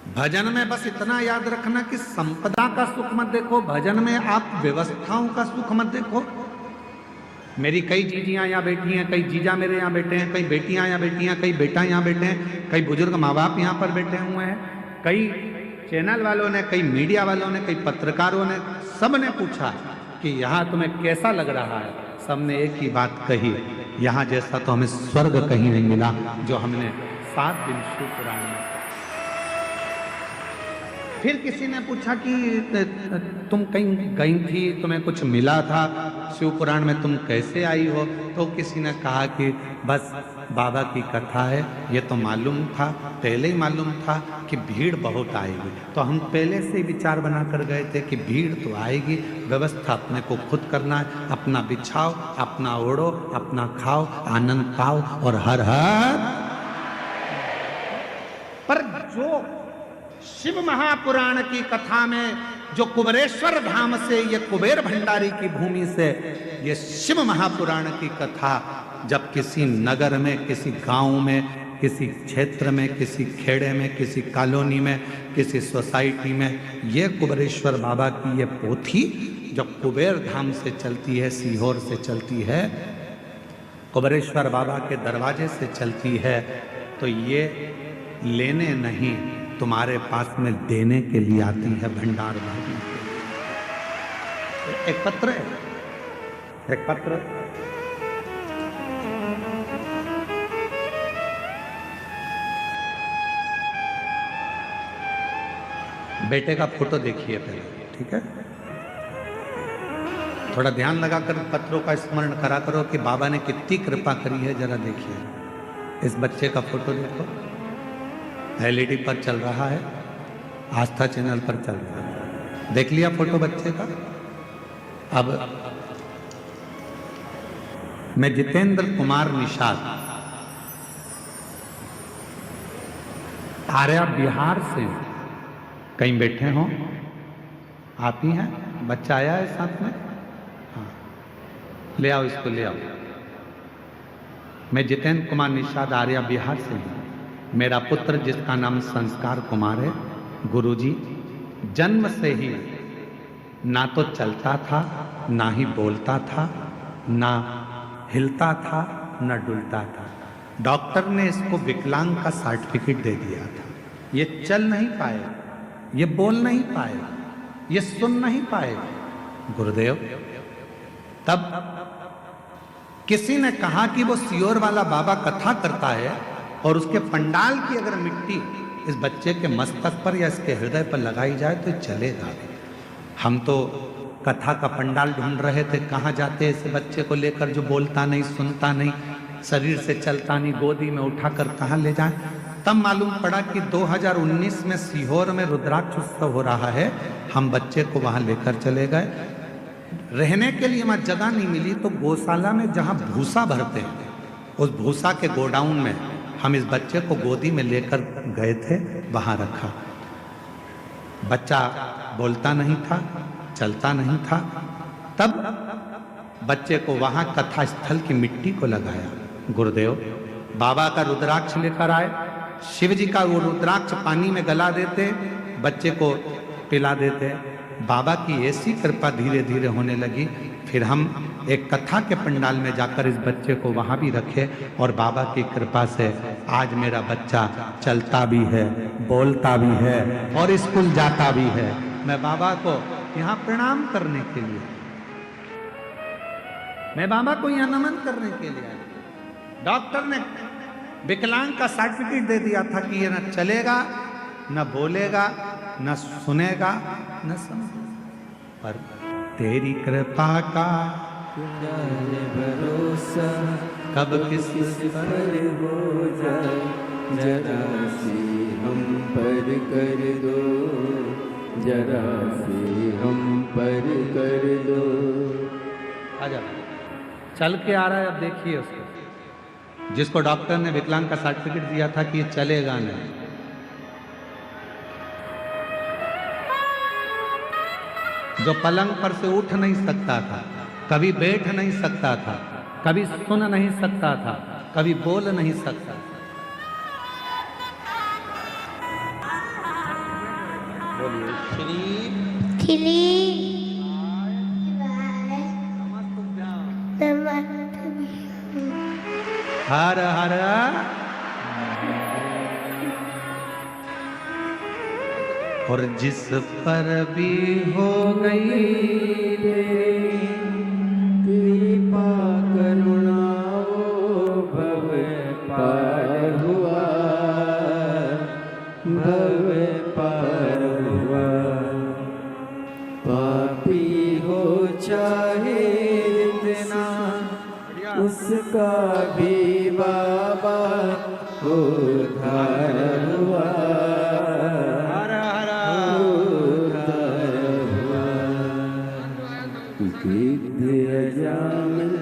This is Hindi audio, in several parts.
भजन में बस इतना याद रखना कि संपदा का सुख मत देखो, भजन में आप व्यवस्थाओं का सुख मत देखो। मेरी कई जीजियां यहाँ बैठी हैं, कई जीजा मेरे यहाँ बैठे हैं, कई बेटियां यहाँ बैठी हैं, कई बेटा यहाँ बैठे हैं, कई बुजुर्ग माँ बाप यहाँ पर बैठे हुए हैं, कई चैनल वालों ने, कई मीडिया वालों ने, कई पत्रकारों ने, सब ने पूछा कि यहाँ तुम्हें कैसा लग रहा है। सबने एक ही बात कही, यहाँ जैसा तो हमें स्वर्ग कहीं नहीं मिला जो हमने 7 दिन शिव पुराण में। फिर किसी ने पूछा कि तुम कहीं गई थी, तुम्हें कुछ मिला था शिव पुराण में, तुम कैसे आई हो? तो किसी ने कहा कि बस बाबा की कथा है, ये तो मालूम था, पहले ही मालूम था कि भीड़ बहुत आएगी, तो हम पहले से ही विचार बना कर गए थे कि भीड़ तो आएगी, व्यवस्था अपने को खुद करना है, अपना बिछाओ, अपना ओढ़ो, अपना खाओ, आनंद पाओ और हर हर। पर जो शिव महापुराण की कथा में, जो कुबेरेश्वर धाम से, ये कुबेर भंडारी की भूमि से ये शिव महापुराण की कथा जब किसी नगर में, किसी गांव में, किसी क्षेत्र में, किसी खेड़े में, किसी कॉलोनी में, किसी सोसाइटी में, ये कुबेरेश्वर बाबा की ये पोथी जब कुबेर धाम से चलती है, सीहोर से चलती है, कुबेरेश्वर बाबा के दरवाजे से चलती है, तो ये लेने नहीं, तुम्हारे पास में देने के लिए आती है, भंडार भरने के लिए। एक पत्र है, एक पत्र बेटे का फोटो देखिए पहले, ठीक है? थोड़ा ध्यान लगाकर पत्रों का स्मरण करा करो कि बाबा ने कितनी कृपा करी है, जरा देखिए। इस बच्चे का फोटो देखो, एलईडी पर चल रहा है, आस्था चैनल पर चल रहा है। देख लिया फोटो बच्चे का? अब मैं जितेंद्र कुमार निषाद, आर्या बिहार से, कहीं बैठे हो आप ही हैं? बच्चा आया है साथ में? हाँ, ले आओ इसको, ले आओ। मैं जितेंद्र कुमार निषाद, आर्या बिहार से हूँ। मेरा पुत्र जिसका नाम संस्कार कुमार है, गुरुजी जन्म से ही ना तो चलता था, ना ही बोलता था, ना हिलता था, ना डुलता था। डॉक्टर ने इसको विकलांग का सर्टिफिकेट दे दिया था। ये चल नहीं पाए, ये बोल नहीं पाए, ये सुन नहीं पाए। गुरुदेव, तब किसी ने कहा कि वो सियोर वाला बाबा कथा करता है और उसके पंडाल की अगर मिट्टी इस बच्चे के मस्तक पर या इसके हृदय पर लगाई जाए तो चलेगा। हम तो कथा का पंडाल ढूंढ रहे थे, कहाँ जाते इस बच्चे को लेकर जो बोलता नहीं, सुनता नहीं, शरीर से चलता नहीं, गोदी में उठाकर कहाँ ले जाएं। तब मालूम पड़ा कि 2019 में सीहोर में रुद्राक्ष उत्सव हो रहा है। हम बच्चे को वहाँ लेकर चले गए। रहने के लिए वहाँ जगह नहीं मिली तो गौशाला में जहाँ भूसा भरते हैं, उस भूसा के गोडाउन में हम इस बच्चे को गोदी में लेकर गए थे, वहाँ रखा। बच्चा बोलता नहीं था, चलता नहीं था। तब बच्चे को वहाँ कथा स्थल की मिट्टी को लगाया। गुरुदेव बाबा का रुद्राक्ष लेकर आए, शिव जी का वो रुद्राक्ष पानी में गला देते, बच्चे को पिला देते। बाबा की ऐसी कृपा धीरे धीरे होने लगी। फिर हम एक कथा के पंडाल में जाकर इस बच्चे को वहाँ भी रखे और बाबा की कृपा से आज मेरा बच्चा चलता भी है, बोलता भी है और स्कूल जाता भी है। मैं बाबा को यहाँ प्रणाम करने के लिए, मैं बाबा को यहाँ नमन करने के लिए आया। डॉक्टर ने विकलांग का सर्टिफिकेट दे दिया था कि ये न चलेगा, न बोलेगा, न सुनेगा, न समझेगा, पर तेरी कृपा का भरोसा कब किस पर हो जाए, जरा सी हम पर कर दो, जरा सी हम पर कर दो। आजा, चल के आ रहा है। अब देखिए उसको, जिसको डॉक्टर ने विकलांग का सर्टिफिकेट दिया था कि ये चलेगा नहीं, जो पलंग पर से उठ नहीं सकता था, कभी बैठ नहीं सकता था, कभी सुन नहीं सकता था, कभी बोल नहीं सकता। बोलिए श्री श्री हर हर और जिस पर भी हो गई कृपा करुणा वो भव पार हुआ, भव पार हुआ। पापी हो चाहे जितना उसका भी बाबा उद्धार हुआ, उद्धार हुआ। अजामिल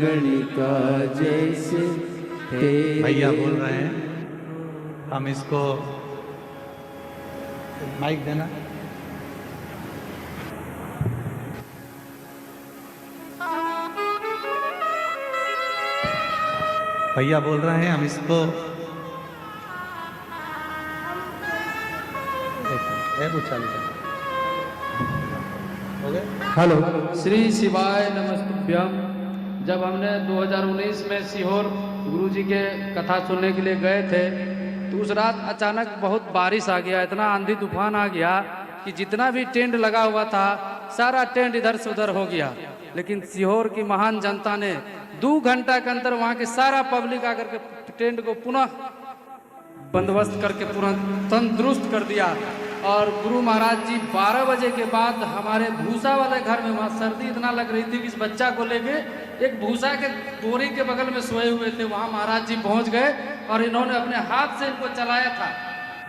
गणिका जैसे भैया बोल रहे हैं, हम इसको माइक देना। भैया बोल रहे हैं हम इसको हेलो। श्री शिवाय नमस्तुभ्यम। जब हमने 2019 में सीहोर गुरुजी के कथा सुनने के लिए गए थे तो उस रात अचानक बहुत बारिश आ गया, इतना आंधी तूफान आ गया कि जितना भी टेंट लगा हुआ था सारा टेंट इधर से उधर हो गया। लेकिन सीहोर की महान जनता ने 2 घंटा के अंदर वहाँ के सारा पब्लिक आकर के टेंट को पुनः बंदोबस्त करके पूरा तंदुरुस्त कर दिया। और गुरु महाराज जी 12 बजे के बाद हमारे भूसा वाले घर में, वहाँ सर्दी इतना लग रही थी कि इस बच्चा को लेके एक भूसा के बोरी के बगल में सोए हुए थे, वहाँ महाराज जी पहुँच गए और इन्होंने अपने हाथ से इनको चलाया था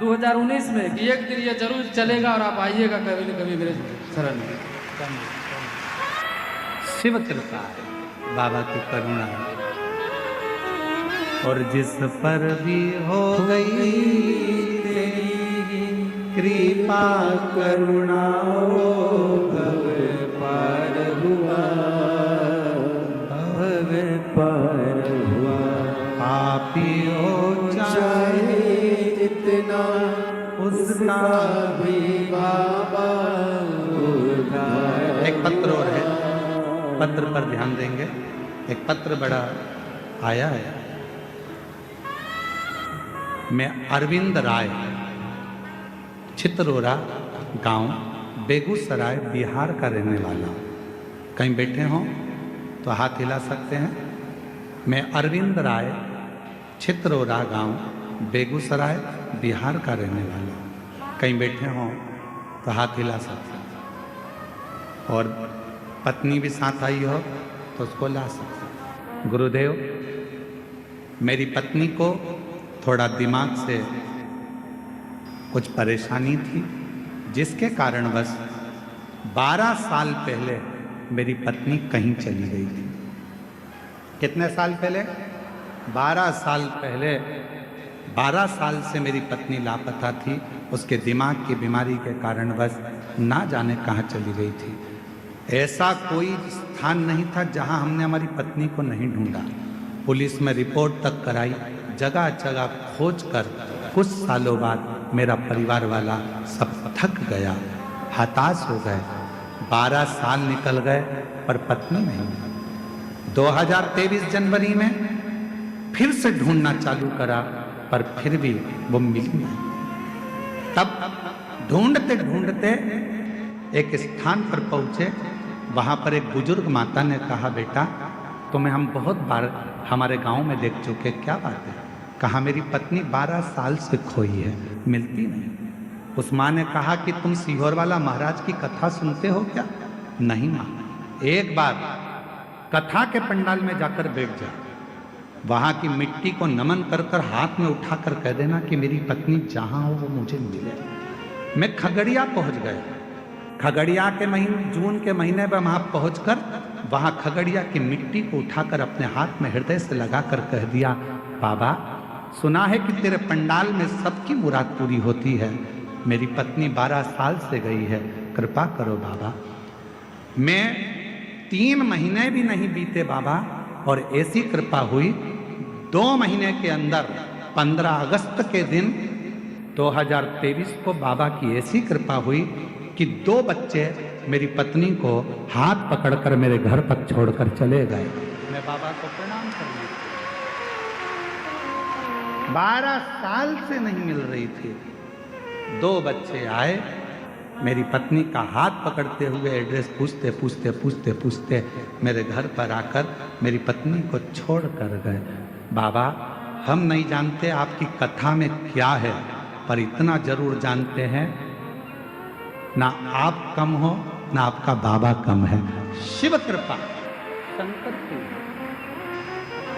2019 में कि एक दिन ये जरूर चलेगा और आप आइएगा कभी न कभी मेरे शरण में। शिव कृपा बाबा की करुणा, और जिस पर भी हो गई तेरी कृपा करुणा वो भव पार हुआ, भव पार हुआ। पापी हो चाहे जितना उसका भी बाबा उद्धार। एक पत्र और है, पत्र पर ध्यान देंगे। एक पत्र बड़ा आया है। मैं अरविंद राय, चित्रोरा गांव, बेगूसराय, बिहार का रहने वाला हूँ। कहीं बैठे हों तो हाथ हिला सकते हैं। मैं अरविंद राय, चित्रोरा गांव, बेगूसराय, बिहार का रहने वाला हूँ। कहीं बैठे हों तो हाथ हिला सकते हैं। और पत्नी भी साथ आई हो तो उसको ला सकते हैं। गुरुदेव, मेरी पत्नी को थोड़ा दिमाग से कुछ परेशानी थी, जिसके कारण बस 12 साल पहले मेरी पत्नी कहीं चली गई थी। कितने साल पहले? 12 साल पहले। 12 साल से मेरी पत्नी लापता थी। उसके दिमाग की बीमारी के कारण बस ना जाने कहाँ चली गई थी। ऐसा कोई स्थान नहीं था जहाँ हमने हमारी पत्नी को नहीं ढूंढा। पुलिस में रिपोर्ट तक कराई, जगह जगह खोज कर कुछ सालों बाद मेरा परिवार वाला सब थक गया, हताश हो गए। 12 साल निकल गए पर पत्नी नहीं। 2023 जनवरी में फिर से ढूंढना चालू करा पर फिर भी वो मिली नहीं। तब ढूंढते ढूंढते एक स्थान पर पहुंचे। वहां पर एक बुजुर्ग माता ने कहा, बेटा तुम्हें हम बहुत बार हमारे गांव में देख चुके, क्या बात है? कहा, मेरी पत्नी 12 साल से खोई है, मिलती नहीं। उस माँ ने कहा कि तुम सीहोर वाला महाराज की कथा सुनते हो क्या? नहीं माँ, एक बार कथा के पंडाल में जाकर बैठ जा, वहां की मिट्टी को नमन कर कर हाथ में उठाकर कह देना कि मेरी पत्नी जहां हो वो मुझे मिले। मैं खगड़िया पहुंच गया। खगड़िया के महीने, जून के महीने में वहां पहुंचकर वहां खगड़िया की मिट्टी को उठाकर अपने हाथ में हृदय से लगाकर कह दिया, बाबा सुना है कि तेरे पंडाल में सबकी मुराद पूरी होती है। मेरी पत्नी 12 साल से गई है, कृपा करो बाबा। मैं 3 महीने भी नहीं बीते बाबा, और ऐसी कृपा हुई 2 महीने के अंदर 15 अगस्त के दिन 2023 को बाबा की ऐसी कृपा हुई कि 2 बच्चे मेरी पत्नी को हाथ पकड़कर मेरे घर तक छोड़कर चले गए। मैं बाबा को प्रणाम करने 12 साल से नहीं मिल रही थी। 2 बच्चे आए, मेरी पत्नी का हाथ पकड़ते हुए एड्रेस पूछते पूछते पूछते पूछते मेरे घर पर आकर मेरी पत्नी को छोड़ कर गए। बाबा, हम नहीं जानते आपकी कथा में क्या है, पर इतना जरूर जानते हैं, ना आप कम हो ना आपका बाबा कम है। शिव कृपा शंकर की।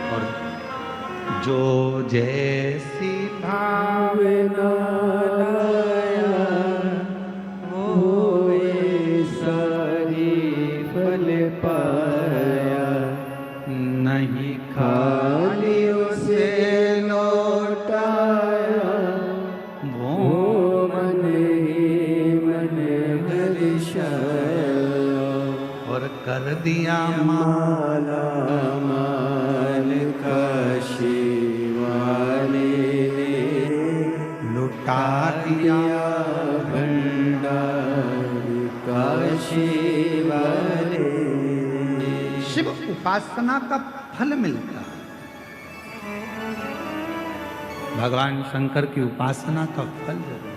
और जो जैसी भावना लाया होए सारी फल पाया, नहीं खाली उसे लौटाया, वो मन ही मन हर्षाया, और कर दिया माला माल काशी वाले ने लुटा दिया भंडार काशी वाले। शिव उपासना का फल मिलता है। भगवान शंकर की उपासना का फल जरूर